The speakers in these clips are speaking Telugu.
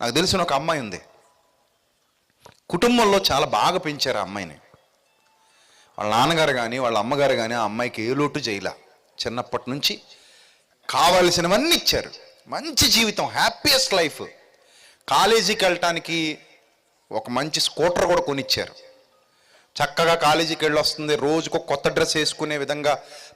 నాకు తెలిసిన ఒక అమ్మాయి ఉంది. కుటుంబంలో చాలా బాగా పెంచారు ఆ అమ్మాయిని. వాళ్ళ నాన్నగారు కానీ వాళ్ళ అమ్మగారు కానీ ఆ అమ్మాయికి ఏ లోటు చేయలే. చిన్నప్పటి నుంచి కావలసినవన్నీ ఇచ్చారు. మంచి జీవితం, హ్యాపీయెస్ట్ లైఫ్. కాలేజీకి వెళ్ళటానికి ఒక మంచి స్కూటర్ కూడా కొనిచ్చారు. చక్కగా కాలేజీకి వెళ్ళి వస్తుంది, రోజుకు కొత్త డ్రెస్ వేసుకునే విధంగా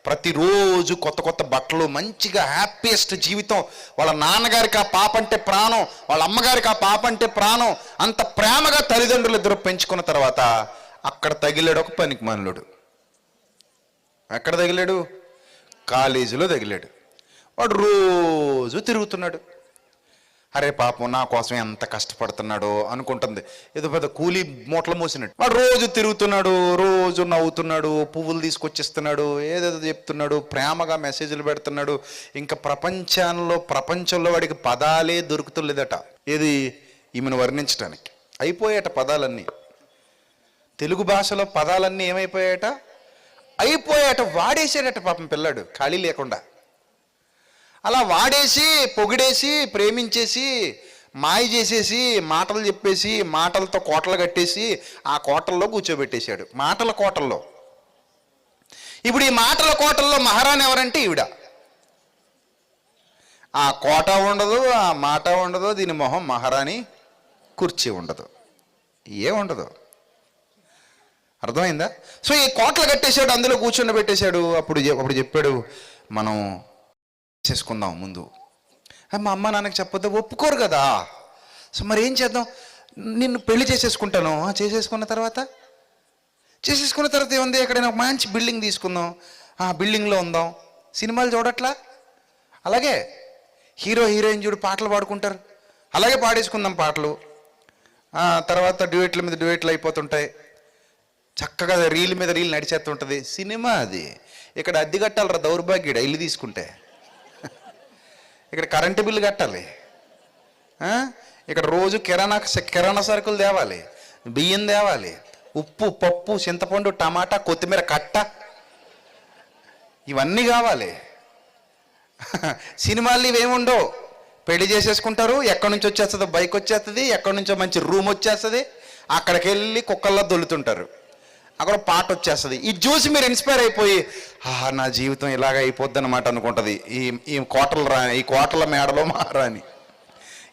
ప్రతిరోజు కొత్త కొత్త బట్టలు, మంచిగా హ్యాపీయెస్ట్ జీవితం. వాళ్ళ నాన్నగారికి ఆ పాప అంటే ప్రాణం, వాళ్ళ అమ్మగారికి ఆ పాప అంటే ప్రాణం. అంత ప్రేమగా తల్లిదండ్రులు ఇద్దరు పెంచుకున్న తర్వాత అక్కడ తగిలాడు ఒక పనికిమాలినోడు. ఎక్కడ తగిలాడు? కాలేజీలో తగిలాడు. వాడు రోజు తిరుగుతున్నాడు. అరే పాపం నా కోసం ఎంత కష్టపడుతున్నాడో అనుకుంటుంది. ఏదో పెద్ద కూలీ మూటలు మోసినట్టు. వాడు రోజు తిరుగుతున్నాడు, రోజు నవ్వుతున్నాడు, పువ్వులు తీసుకొచ్చిస్తున్నాడు, ఏదేదో చెప్తున్నాడు, ప్రేమగా మెసేజ్లు పెడుతున్నాడు. ఇంకా ప్రపంచంలో వాడికి పదాలే దొరుకుతులేదట. ఏది ఈమెను వర్ణించడానికి. అయిపోయాట పదాలన్నీ. తెలుగు భాషలో పదాలన్నీ ఏమైపోయాట? అయిపోయాట. వాడేసాడట పాపం పిల్లాడు ఖాళీ లేకుండా. అలా వాడేసి, పొగిడేసి, ప్రేమించేసి, మాయ చేసేసి, మాటలు చెప్పేసి, మాటలతో కోటలు కట్టేసి ఆ కోటల్లో కూర్చోబెట్టేశాడు. మాటల కోటల్లో. ఇప్పుడు ఈ మాటల కోటల్లో మహారాణి ఎవరంటే ఈవిడ. ఆ కోట ఉండదు, ఆ మాట ఉండదు, దీని మొహం మహారాణి కుర్చీ ఉండదు, ఏముండదు. అర్థమైందా? సో ఈ కోటలు కట్టేశాడు, అందులో కూర్చొని పెట్టేశాడు. అప్పుడు చెప్పాడు, మనం చేసుకుందాం ముందు. మా అమ్మ నాన్నకి చెప్పొద్దు, ఒప్పుకోరు కదా. సో మరి ఏం చేద్దాం? నిన్ను పెళ్లి చేసేసుకుంటాను. చేసేసుకున్న తర్వాత ఏముంది, ఎక్కడైనా ఒక మంచి బిల్డింగ్ తీసుకుందాం, ఆ బిల్డింగ్లో ఉందాం. సినిమాలు చూడట్లా? అలాగే హీరో హీరోయిన్ చూడు పాటలు పాడుకుంటారు, అలాగే పాడేసుకుందాం పాటలు. తర్వాత డ్యూయెట్ల మీద డ్యూయెట్లు అయిపోతుంటాయి. చక్కగా రీల్ మీద రీల్ నడిచేస్తుంటుంది. సినిమా అది. ఇక్కడ అద్దె కట్టాలరా దౌర్భాగ్యుడు ఇల్లు తీసుకుంటే. ఇక్కడ కరెంటు బిల్లు కట్టాలి, ఇక్కడ రోజు కిరాణా సరుకులు తేవాలి, బియ్యం తేవాలి, ఉప్పు, పప్పు, చింతపండు, టమాటా, కొత్తిమీర కట్ట, ఇవన్నీ కావాలి. సినిమాలు ఇవేముండవు. పెళ్లి చేసేసుకుంటారు, ఎక్కడి నుంచి వచ్చేస్తుందో బైక్ వచ్చేస్తుంది, ఎక్కడి నుంచో మంచి రూమ్ వచ్చేస్తుంది, అక్కడికి వెళ్ళి కుక్కల్లో దొల్లుతుంటారు, అక్కడ పాట వచ్చేస్తుంది. ఇది చూసి మీరు ఇన్స్పైర్ అయిపోయి నా జీవితం ఇలాగ అయిపోద్ది అన్నమాట అనుకుంటుంది. ఈ కోటల మేడలో మహారాణి,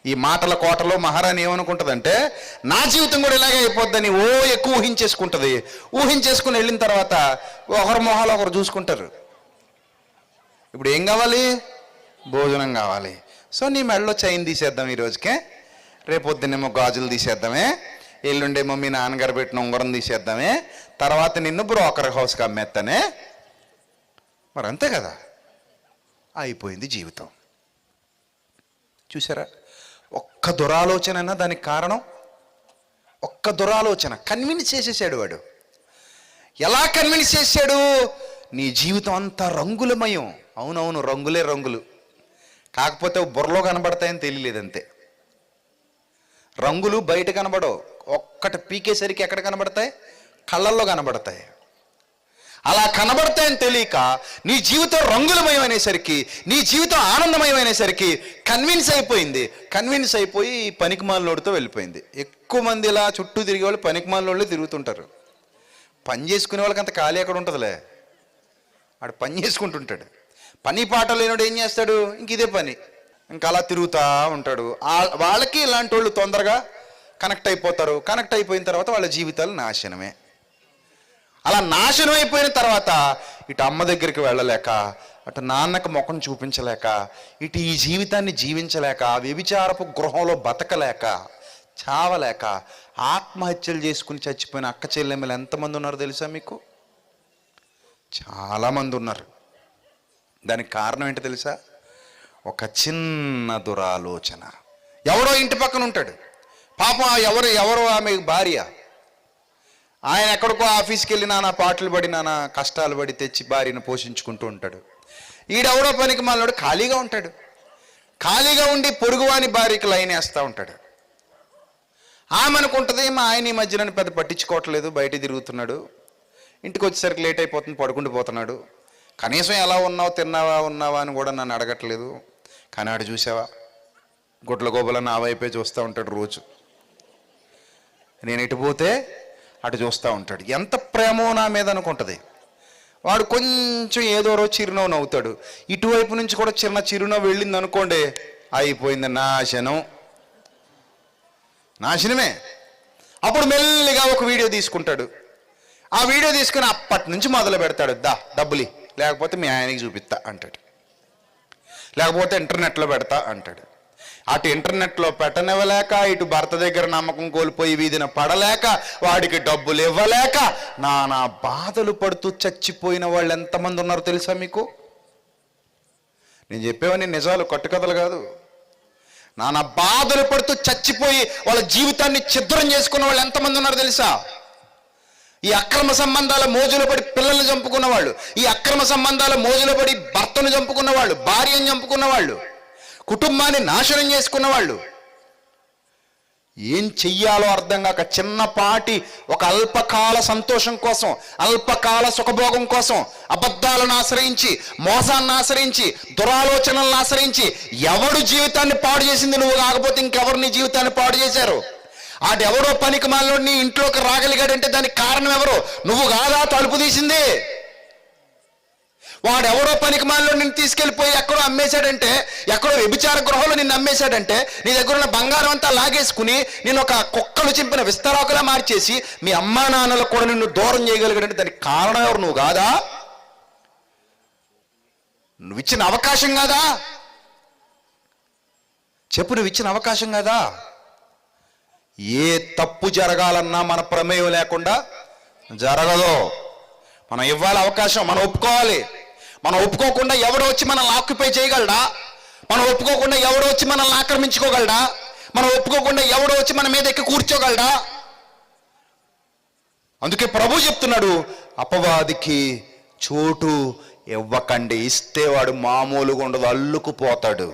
ఈ మాటల కోటలో మహారాణి ఏమనుకుంటుంది, నా జీవితం కూడా ఇలాగే అయిపోద్దని ఎక్కువ ఊహించేసుకుంటుంది. ఊహించేసుకుని వెళ్ళిన తర్వాత ఒకరి మొహాలు ఒకరు చూసుకుంటారు. ఇప్పుడు ఏం కావాలి? భోజనం కావాలి. సో నీ మెడలో చైన్ తీసేద్దాం ఈ రోజుకే, రేపొద్దునేమో గాజులు తీసేద్దామే, ఎల్లుండేమో మీ నాన్నగారు పెట్టిన ఉంగరం తీసేద్దామే, తర్వాత నిన్ను బ్రోకర్ హౌస్కి అమ్మేస్తానే. మరి అంతే కదా, అయిపోయింది జీవితం. చూసారా? ఒక్క దురాలోచన దానికి కారణం. ఒక్క దురాలోచన కన్విన్స్ చేసేసాడు వాడు. ఎలా కన్విన్స్ చేశాడు? నీ జీవితం అంతా రంగులమయం. అవునవును, రంగులే రంగులు. కాకపోతే బుర్రలో కనబడతాయని తెలియలేదంతే. రంగులు బయట కనబడవు, ఒక్కటి పీకేసరికి ఎక్కడ కనబడతాయి? కళ్ళల్లో కనబడతాయి. అలా కనబడతాయని తెలియక నీ జీవితం రంగులమయం అనేసరికి, నీ జీవితం ఆనందమయం అనేసరికి కన్విన్స్ అయిపోయి పనికిమాలినోడితో వెళ్ళిపోయింది. ఎక్కువ మంది ఇలా చుట్టూ తిరిగే వాళ్ళు పనికిమాలినోళ్ళు తిరుగుతుంటారు. పని చేసుకునే వాళ్ళకి అంత ఖాళీ ఎక్కడ ఉంటుందిలే, వాడు పని చేసుకుంటుంటాడు. పని పాట లేనివాడు ఏం చేస్తాడు? ఇంక ఇదే పని, ఇంకా అలా తిరుగుతూ ఉంటాడు. వాళ్ళకి ఇలాంటి వాళ్ళు తొందరగా కనెక్ట్ అయిపోతారు. కనెక్ట్ అయిపోయిన తర్వాత వాళ్ళ జీవితాలు నాశనమే. అలా నాశనం అయిపోయిన తర్వాత ఇటు అమ్మ దగ్గరికి వెళ్ళలేక, అటు నాన్నకు ముఖం చూపించలేక, ఇటు ఈ జీవితాన్ని జీవించలేక, వ్యభిచారపు గృహంలో బతకలేక, చావలేక ఆత్మహత్యలు చేసుకుని చచ్చిపోయిన అక్క చెల్లెమ్మలు ఎంతమంది ఉన్నారు తెలుసా మీకు? చాలామంది ఉన్నారు. దానికి కారణం ఏంటో తెలుసా? ఒక చిన్న దురాలోచన. ఎవరో ఇంటి పక్కన ఉంటాడు పాపం, ఎవరో ఆమె భార్య. ఆయన ఎక్కడికో ఆఫీస్కి వెళ్ళి నానా పాటలు పడి, నానా కష్టాలు పడి తెచ్చి భార్యను పోషించుకుంటూ ఉంటాడు. ఈడెవడో పనికి మాలినాడు ఖాళీగా ఉంటాడు. ఖాళీగా ఉండి పొరుగువాని భార్యకి లైన్ వేస్తూ ఉంటాడు. ఆమె అనుకుంటుంది, మా ఆయన ఈ మధ్యన పెద్ద పట్టించుకోవట్లేదు, బయట తిరుగుతున్నాడు, ఇంటికి వచ్చేసరికి లేట్ అయిపోతుంది, పడుకుంటూ పోతున్నాడు, కనీసం ఎలా ఉన్నావు, తిన్నావా, ఉన్నావా అని కూడా నన్ను అడగట్లేదు. కానీ ఆడు చూసావా, గుడ్ల గోబల నా వైపే చూస్తూ ఉంటాడు రోజు. నేను ఎటు పోతే అటు చూస్తూ ఉంటాడు. ఎంత ప్రేమో నా మీద అనుకుంటుంది. వాడు కొంచెం ఏదో రోజు చిరునవ్వు నవ్వుతాడు. ఇటువైపు నుంచి కూడా చిన్న చిరునవ్వు వెళ్ళింది అనుకోండి, అయిపోయింది, నాశనమే. అప్పుడు మెల్లిగా ఒక వీడియో తీసుకుంటాడు. ఆ వీడియో తీసుకుని అప్పటి నుంచి మొదలు పెడతాడు, డబ్బులు లేకపోతే మీ ఆయనకి చూపిస్తా అంటాడు, లేకపోతే ఇంటర్నెట్లో పెడతా అంటాడు. అటు ఇంటర్నెట్లో పెట్టనివ్వలేక, ఇటు భర్త దగ్గర నమ్మకం కోల్పోయి వీధిన పడలేక, వాడికి డబ్బులు ఇవ్వలేక నానా బాధలు పడుతూ చచ్చిపోయిన వాళ్ళు ఎంతమంది ఉన్నారో తెలుసా మీకు? నేను చెప్పేవన్నీ నిజాలు, కట్టుకథలు కాదు. నానా బాధలు పడుతూ చచ్చిపోయి వాళ్ళ జీవితాన్ని ఛిద్రం చేసుకున్న వాళ్ళు ఎంతమంది ఉన్నారో తెలుసా? ఈ అక్రమ సంబంధాల మోజులో పడి పిల్లల్ని చంపుకున్న వాళ్ళు, ఈ అక్రమ సంబంధాల మోజులో పడి భర్తను చంపుకున్న వాళ్ళు, భార్యను చంపుకున్న వాళ్ళు, కుటుంబాన్ని నాశనం చేసుకున్న వాళ్ళు. ఏం చెయ్యాలో అర్థం కాక చిన్నపాటి ఒక అల్పకాల సంతోషం కోసం, అల్పకాల సుఖభోగం కోసం అబద్ధాలను ఆశ్రయించి, మోసాన్ని ఆశ్రయించి, దురాలోచనలను ఆశ్రయించి ఎవడు జీవితాన్ని పాడు చేసింది నువ్వు కాకపోతే ఇంకెవరు నీ జీవితాన్ని పాడు చేశారు? ఆడెవడో పనికి మాలో నీ ఇంట్లోకి రాగలిగాడంటే దానికి కారణం ఎవరు? నువ్వు కాదా తలుపు తీసింది? వాడెవడో పనికి మాలో నిన్ను తీసుకెళ్ళిపోయి ఎక్కడో అమ్మేశాడంటే, ఎక్కడో వ్యభిచార గృహంలో నిన్ను అమ్మేశాడంటే, నీ దగ్గర ఉన్న బంగారం అంతా లాగేసుకుని నేను ఒక కుక్కలు చింపిన విస్తరాకులా మార్చేసి మీ అమ్మా నాన్నలకు కూడా నిన్ను దూరం చేయగలిగాడంటే దానికి కారణం ఎవరు? నువ్వు కాదా? నువ్వు ఇచ్చిన అవకాశం కాదా? చెప్పు, నువ్వు ఇచ్చిన అవకాశం కాదా? ఏ తప్పు జరగాలన్నా మన ప్రమేయం లేకుండా జరగదు. మనం ఇవ్వాలి అవకాశం, మనం ఒప్పుకోవాలి. మనం ఒప్పుకోకుండా ఎవడో వచ్చి మనల్ని ఆక్యుపై చేయగలడా? మనం ఒప్పుకోకుండా ఎవడో వచ్చి మనల్ని ఆక్రమించుకోగలడా? మనం ఒప్పుకోకుండా ఎవడో వచ్చి మన మీద ఎక్కి కూర్చోగలడా? అందుకే ప్రభు చెప్తున్నాడు, అపవాదికి చోటు ఇవ్వకండి. ఇస్తే వాడు మామూలుగా ఉండదు, అల్లుకుపోతాడు.